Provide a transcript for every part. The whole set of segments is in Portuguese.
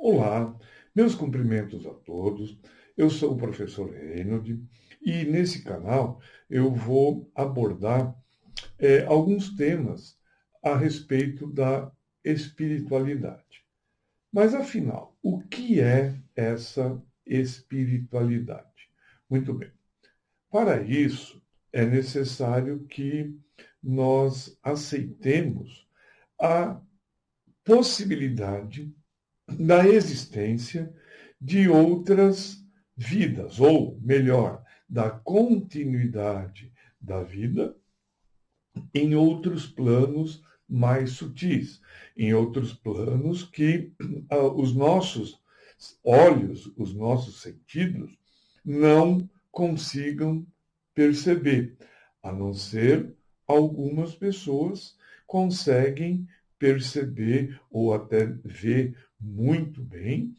Olá, meus cumprimentos a todos. Eu sou o professor Reynold e nesse canal eu vou abordar alguns temas a respeito da espiritualidade. Mas afinal, o que é essa espiritualidade? Muito bem. Para isso, é necessário que nós aceitemos a possibilidade da existência de outras vidas, ou melhor, da continuidade da vida em outros planos mais sutis, em outros planos que os nossos olhos, os nossos sentidos não consigam perceber, a não ser algumas pessoas conseguem perceber ou até ver muito bem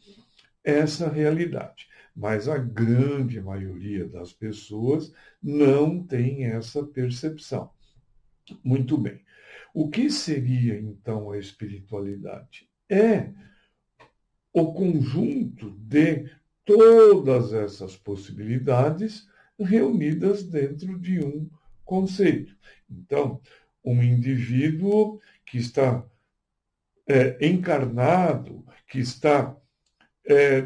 essa realidade. Mas a grande maioria das pessoas não tem essa percepção. Muito bem. O que seria então a espiritualidade? É o conjunto de todas essas possibilidades reunidas dentro de um conceito. Então, um indivíduo que está encarnado, que está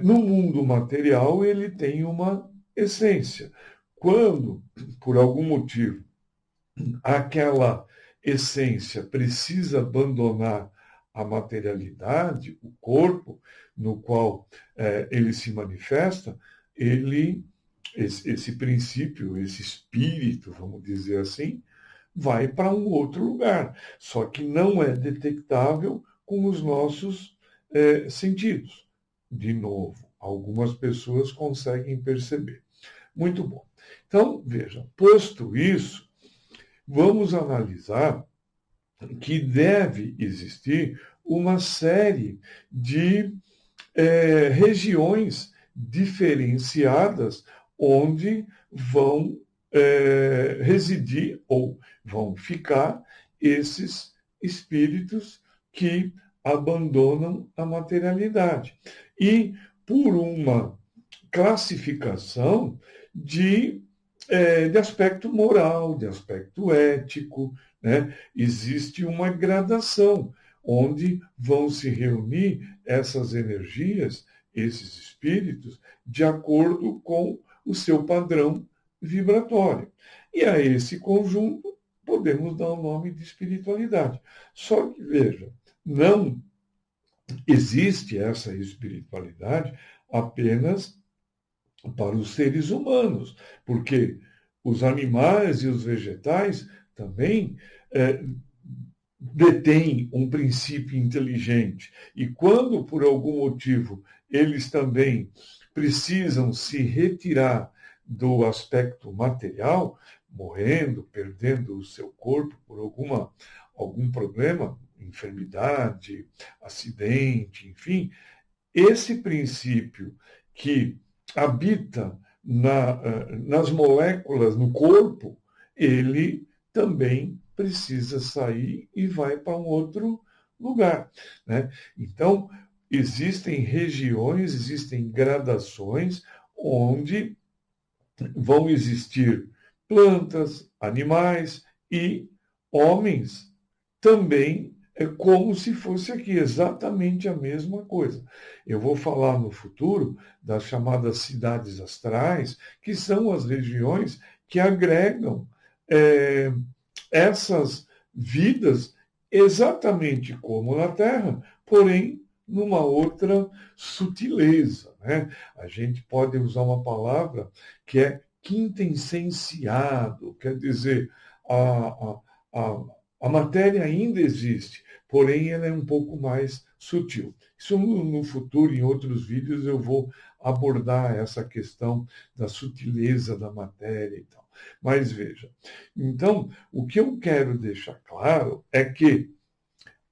no mundo material, ele tem uma essência. Quando, por algum motivo, aquela essência precisa abandonar a materialidade, o corpo no qual ele se manifesta, esse princípio, esse espírito, vamos dizer assim, vai para um outro lugar. Só que não é detectável com os nossos sentidos. De novo, algumas pessoas conseguem perceber. Muito bom. Então, veja, posto isso, vamos analisar que deve existir uma série de regiões diferenciadas onde vão residir ou vão ficar esses espíritos que abandonam a materialidade. E por uma classificação de aspecto moral, de aspecto ético, né? Existe uma gradação onde vão se reunir essas energias, esses espíritos, de acordo com o seu padrão vibratório. E a esse conjunto podemos dar o nome de espiritualidade. Só que, veja, não existe essa espiritualidade apenas para os seres humanos, porque os animais e os vegetais também detêm um princípio inteligente. E quando, por algum motivo, eles também precisam se retirar do aspecto material, morrendo, perdendo o seu corpo por algum problema, enfermidade, acidente, enfim, esse princípio que habita nas moléculas, no corpo, ele também precisa sair e vai para um outro lugar, né? Então, existem regiões, existem gradações onde vão existir plantas, animais e homens também é como se fosse aqui exatamente a mesma coisa. Eu vou falar no futuro das chamadas cidades astrais, que são as regiões que agregam essas vidas exatamente como na Terra, porém numa outra sutileza, né? A gente pode usar uma palavra que é quintessenciado, quer dizer, a, a, a matéria ainda existe, porém ela é um pouco mais sutil. Isso no futuro, em outros vídeos, eu vou abordar essa questão da sutileza da matéria e tal. Mas veja, então, o que eu quero deixar claro é que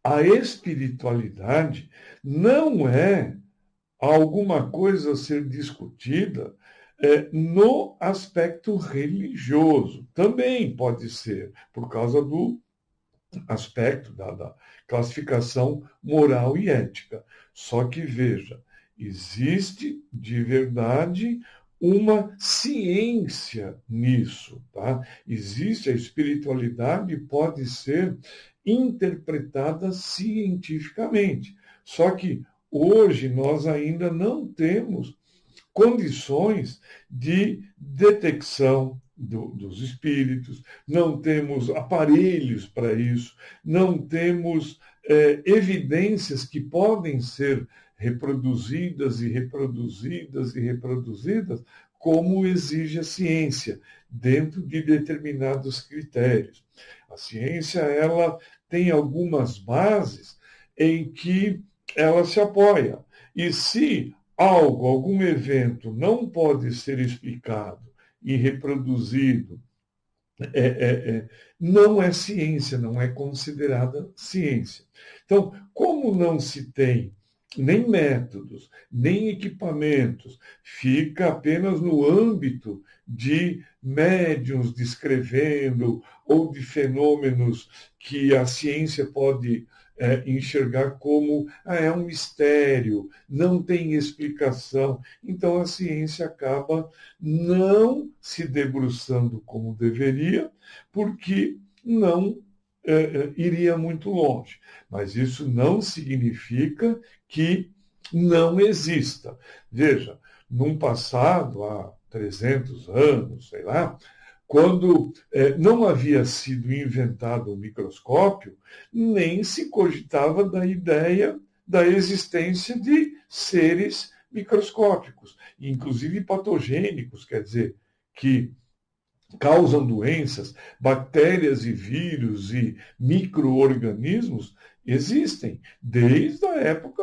a espiritualidade não é alguma coisa a ser discutida no aspecto religioso. Também pode ser, por causa do aspecto da classificação moral e ética. Só que, veja, existe de verdade uma ciência nisso, tá? Existe a espiritualidade, pode ser interpretada cientificamente. Só que hoje nós ainda não temos condições de detecção dos espíritos, não temos aparelhos para isso, não temos evidências que podem ser reproduzidas e reproduzidas e reproduzidas, como exige a ciência, dentro de determinados critérios. A ciência, ela tem algumas bases em que ela se apoia. E se algo, algum evento não pode ser explicado e reproduzido, não é ciência, não é considerada ciência. Então, como não se tem nem métodos, nem equipamentos, fica apenas no âmbito de médiuns descrevendo ou de fenômenos que a ciência pode enxergar como é um mistério, não tem explicação. Então a ciência acaba não se debruçando como deveria, porque não iria muito longe. Mas isso não significa que não exista. Veja, num passado, há 300 anos, sei lá, quando não havia sido inventado o microscópio, nem se cogitava da ideia da existência de seres microscópicos, inclusive patogênicos, quer dizer, que causam doenças, bactérias e vírus e micro-organismos existem desde a época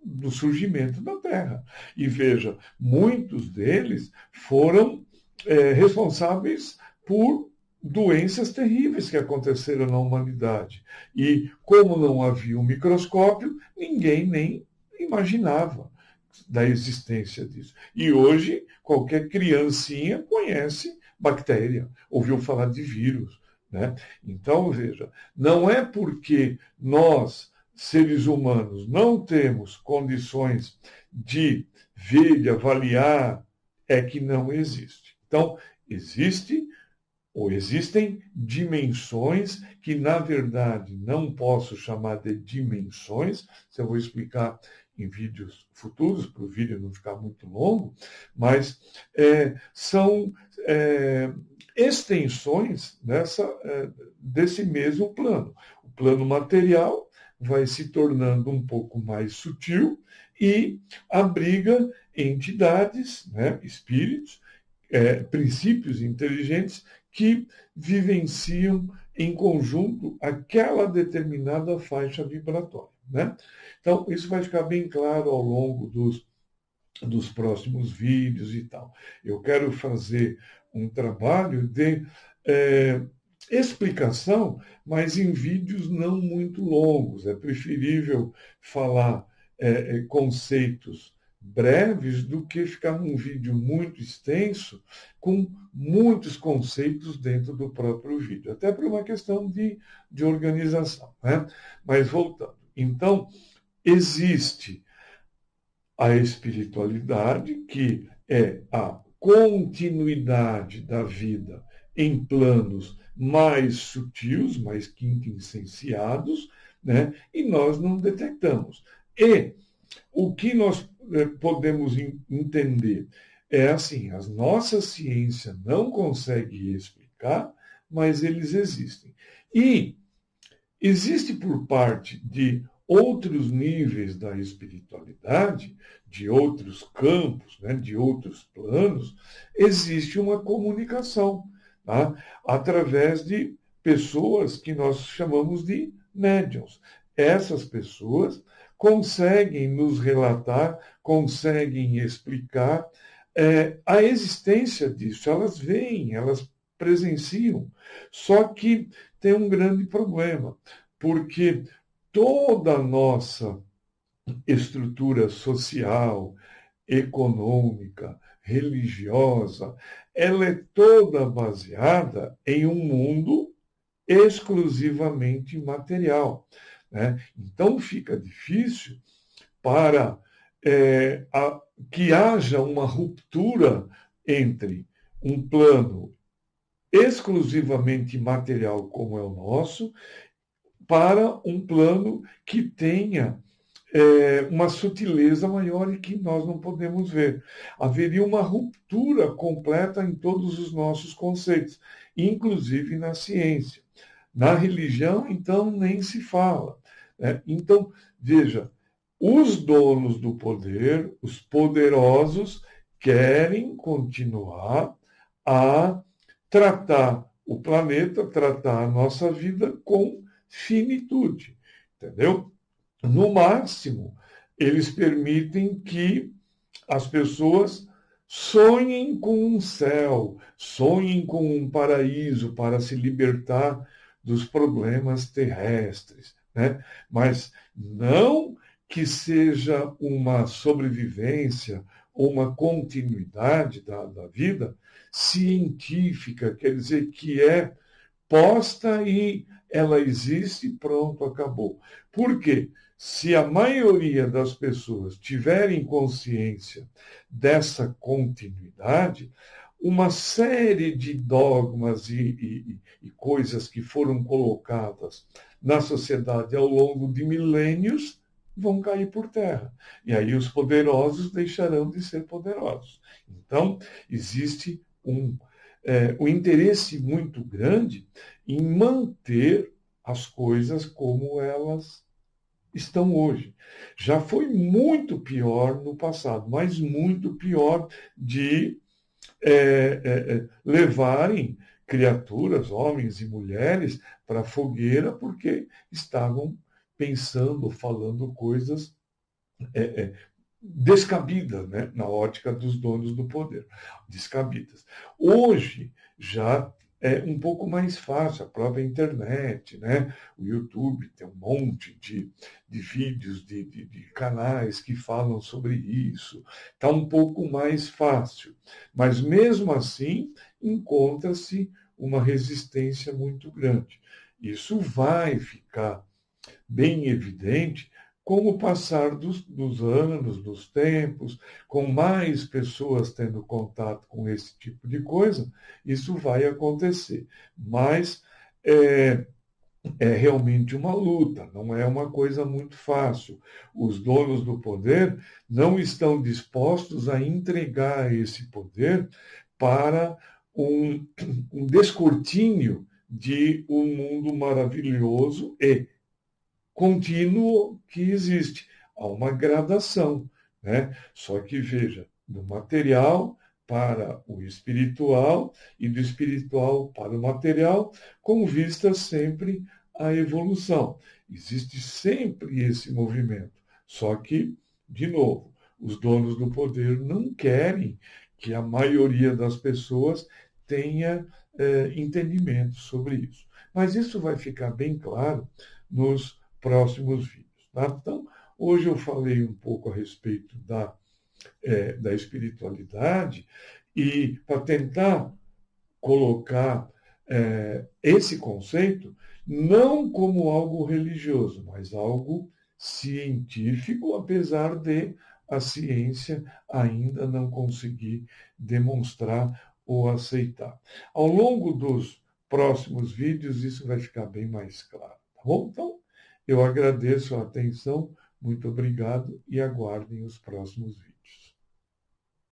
do surgimento da Terra. E veja, muitos deles foram responsáveis por doenças terríveis que aconteceram na humanidade. E como não havia um microscópio, ninguém nem imaginava da existência disso. E hoje, qualquer criancinha conhece bactéria, ouviu falar de vírus, né? Então, veja, não é porque nós, seres humanos, não temos condições de ver, de avaliar, é que não existe. Então, existe ou existem dimensões que, na verdade, não posso chamar de dimensões, se eu vou explicar em vídeos futuros, para o vídeo não ficar muito longo, mas são extensões desse mesmo plano. O plano material vai se tornando um pouco mais sutil e abriga entidades, né, espíritos, princípios inteligentes que vivenciam em conjunto aquela determinada faixa vibratória, né? Então, isso vai ficar bem claro ao longo dos próximos vídeos e tal. Eu quero fazer um trabalho de explicação, mas em vídeos não muito longos. É preferível falar conceitos breves do que ficar num vídeo muito extenso com muitos conceitos dentro do próprio vídeo, até por uma questão de organização, né? Mas voltando. Então, existe a espiritualidade, que é a continuidade da vida em planos mais sutis, mais quintessenciados, né? E nós não detectamos. E o que nós podemos entender é assim, a nossa ciência não consegue explicar, mas eles existem. E existe por parte de outros níveis da espiritualidade, de outros campos, né, de outros planos, existe uma comunicação, tá? Através de pessoas que nós chamamos de médiuns. Essas pessoas conseguem nos relatar, conseguem explicar a existência disso. Elas veem, elas presenciam. Só que tem um grande problema, porque toda a nossa estrutura social, econômica, religiosa, ela é toda baseada em um mundo exclusivamente material, né? Então fica difícil para que haja uma ruptura entre um plano exclusivamente material, como é o nosso, para um plano que tenha uma sutileza maior e que nós não podemos ver. Haveria uma ruptura completa em todos os nossos conceitos, inclusive na ciência. Na religião, então, nem se fala. Né? Então, veja, os donos do poder, os poderosos, querem continuar a tratar o planeta, tratar a nossa vida com finitude, entendeu? No máximo, eles permitem que as pessoas sonhem com um céu, sonhem com um paraíso para se libertar dos problemas terrestres, né? Mas não que seja uma sobrevivência ou uma continuidade da vida científica, quer dizer, que é posta e ela existe, pronto, acabou. Por quê? Se a maioria das pessoas tiverem consciência dessa continuidade, uma série de dogmas e coisas que foram colocadas na sociedade ao longo de milênios vão cair por terra. E aí os poderosos deixarão de ser poderosos. Então, existe um interesse muito grande em manter as coisas como elas estão hoje. Já foi muito pior no passado, mas muito pior de levarem criaturas, homens e mulheres, para a fogueira porque estavam pensando, falando coisas descabidas, né, na ótica dos donos do poder, descabidas. Hoje já é um pouco mais fácil, a própria internet, né? O YouTube tem um monte de vídeos, de canais que falam sobre isso. Está um pouco mais fácil. Mas, mesmo assim, encontra-se uma resistência muito grande. Isso vai ficar bem evidente com o passar dos anos, dos tempos, com mais pessoas tendo contato com esse tipo de coisa, isso vai acontecer. Mas é realmente uma luta, não é uma coisa muito fácil. Os donos do poder não estão dispostos a entregar esse poder para um descortínio de um mundo maravilhoso e contínuo que existe. Há uma gradação, né? Só que, veja, do material para o espiritual e do espiritual para o material, com vista sempre à evolução. Existe sempre esse movimento. Só que, de novo, os donos do poder não querem que a maioria das pessoas tenha entendimento sobre isso. Mas isso vai ficar bem claro nos próximos vídeos. Tá? Então, hoje eu falei um pouco a respeito da espiritualidade e para tentar colocar esse conceito não como algo religioso, mas algo científico, apesar de a ciência ainda não conseguir demonstrar ou aceitar. Ao longo dos próximos vídeos, isso vai ficar bem mais claro. Tá bom? Então, eu agradeço a atenção, muito obrigado e aguardem os próximos vídeos.